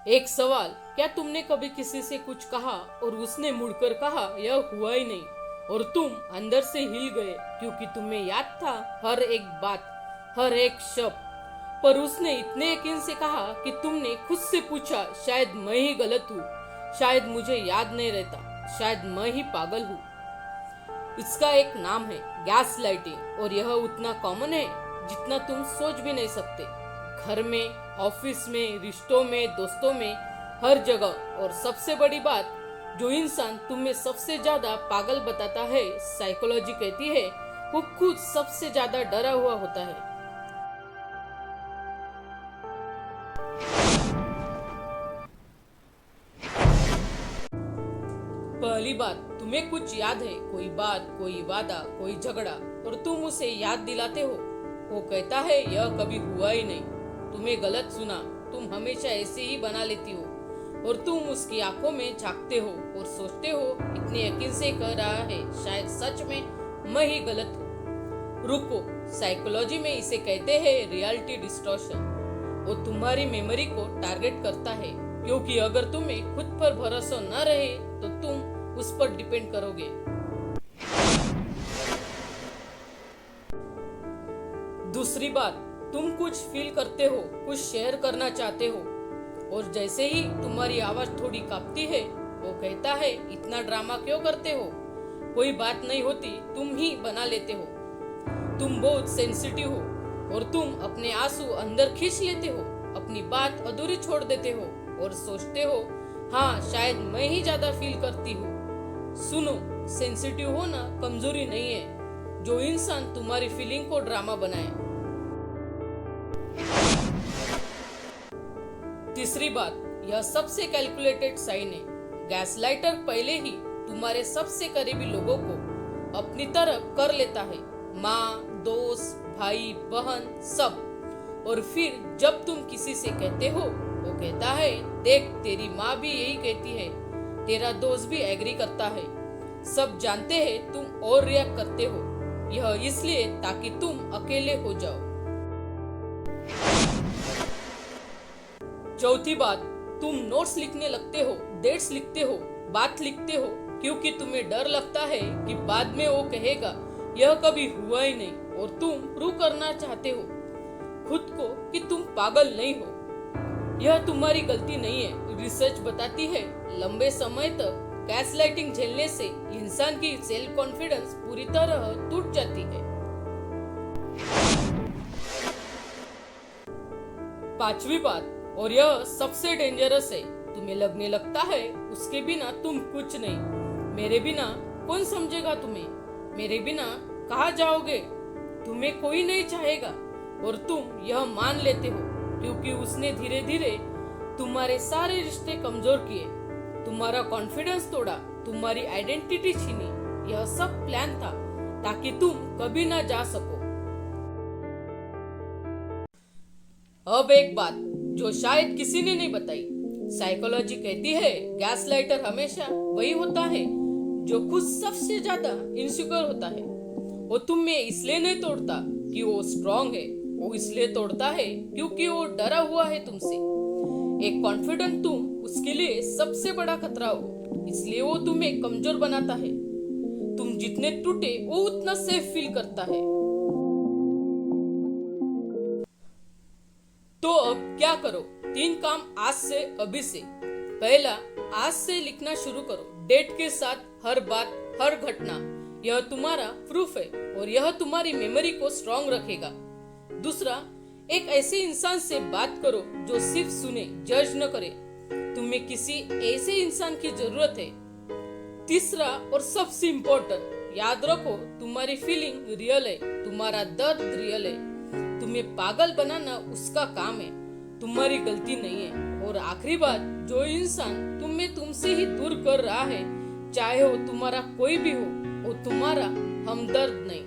एक सवाल, क्या तुमने कभी किसी से कुछ कहा और उसने मुड़कर कहा यह हुआ ही नहीं, और तुम अंदर से हिल गए क्योंकि तुम्हें याद था हर एक बात, हर एक शब्द। पर उसने इतने यकीन से कहा कि तुमने खुद से पूछा, शायद मैं ही गलत हूँ, शायद मुझे याद नहीं रहता, शायद मैं ही पागल हूँ। इसका एक नाम है गैस लाइटिंग, और यह उतना कॉमन है जितना तुम सोच भी नहीं सकते। घर में, ऑफिस में, रिश्तों में, दोस्तों में, हर जगह। और सबसे बड़ी बात, जो इंसान तुम्हें सबसे ज्यादा पागल बताता है, साइकोलॉजी कहती है, वो खुद सबसे ज्यादा डरा हुआ होता है। पहली बात, तुम्हें कुछ याद है, कोई बात, कोई वादा, कोई झगड़ा, और तुम उसे याद दिलाते हो। वो कहता है यह कभी हुआ ही नहीं, तुम्हें गलत सुना, तुम हमेशा ऐसे ही बना लेती हो। और तुम उसकी आंखों में झांकते हो और सोचते हो, इतने यकीन से कह रहा है, शायद सच में मैं ही गलत हूँ। रुको, साइकोलॉजी में इसे कहते हैं रियलिटी डिस्टॉर्शन। वो तुम्हारी मेमोरी को टारगेट करता है, क्योंकि अगर तुम्हें खुद पर भरोसा न रहे तो तुम उस पर डिपेंड करोगे। दूसरी बात, तुम कुछ फील करते हो, कुछ शेयर करना चाहते हो, और जैसे ही तुम्हारी आवाज थोड़ी कांपती है, वो कहता है इतना ड्रामा क्यों करते हो, कोई बात नहीं होती, तुम ही बना लेते हो, तुम बहुत सेंसिटिव हो, और तुम अपने आंसू अंदर खींच लेते हो, अपनी बात अधूरी छोड़ देते हो, और सोचते हो हाँ शायद मैं ही ज्यादा फील करती हूँ। सुनो, सेंसिटिव होना कमजोरी नहीं है। जो इंसान तुम्हारी फीलिंग को ड्रामा बनाए। तीसरी बात, यह सबसे कैलकुलेटेड साइन है। गैसलाइटर पहले ही तुम्हारे सबसे करीबी लोगों को अपनी तरफ कर लेता है, माँ, दोस्त, भाई, बहन, सब। और फिर जब तुम किसी से कहते हो, वो कहता है देख तेरी माँ भी यही कहती है, तेरा दोस्त भी एग्री करता है, सब जानते हैं, तुम और रिएक्ट करते हो। यह इसलिए ताकि तुम अकेले हो जाओ। चौथी बात, तुम नोट्स लिखने लगते हो, डेट्स लिखते हो, बात लिखते हो, क्योंकि तुम्हें डर लगता है कि बाद में वो कहेगा यह कभी हुआ ही नहीं, और तुम प्रूव करना चाहते हो खुद को कि तुम पागल नहीं हो। यह तुम्हारी गलती नहीं है। रिसर्च बताती है लंबे समय तक गैसलाइटिंग झेलने से इंसान की सेल्फ कॉन्फिडेंस पूरी तरह टूट जाती है। पांचवी बात, और यह सबसे डेंजरस है, तुम्हें लगने लगता है उसके बिना तुम कुछ नहीं, मेरे बिना कौन समझेगा तुम्हें, मेरे बिना कहाँ जाओगे, तुम्हें कोई नहीं चाहेगा। और तुम यह मान लेते हो क्योंकि उसने धीरे धीरे तुम्हारे सारे रिश्ते कमजोर किए, तुम्हारा कॉन्फिडेंस तोड़ा, तुम्हारी आइडेंटिटी छीनी। यह सब प्लान था ताकि तुम कभी ना जा सको। अब एक बात जो शायद किसी ने नहीं बताई, साइकोलॉजी कहती है गैसलाइटर हमेशा वही होता है जो खुद सबसे ज्यादा इनसिक्योर होता है। वो तुम्हें इसलिए नहीं तोड़ता कि वो स्ट्रांग है, वो इसलिए तोड़ता है क्योंकि वो डरा हुआ है तुमसे। एक कॉन्फिडेंट तुम उसके लिए सबसे बड़ा खतरा हो, इसलिए वो तुम्हें कमजोर बनाता है। तुम जितने टूटे वो उतना सेफ फील करता है। तो अब क्या करो? 3 काम आज से, अभी से। पहला, आज से लिखना शुरू करो, डेट के साथ हर बात, हर घटना। यह तुम्हारा प्रूफ है और यह तुम्हारी मेमोरी को स्ट्रॉन्ग रखेगा। दूसरा, एक ऐसे इंसान से बात करो जो सिर्फ सुने, जज न करे। तुम्हें किसी ऐसे इंसान की जरूरत है। तीसरा और सबसे इम्पोर्टेंट, याद रखो तुम्हारी फीलिंग रियल है, तुम्हारा दर्द रियल है। तुम्हें पागल बनाना उसका काम है, तुम्हारी गलती नहीं है। और आखिरी बात, जो इंसान तुम्हें तुमसे ही दूर कर रहा है, चाहे वो तुम्हारा कोई भी हो, वो तुम्हारा हमदर्द नहीं।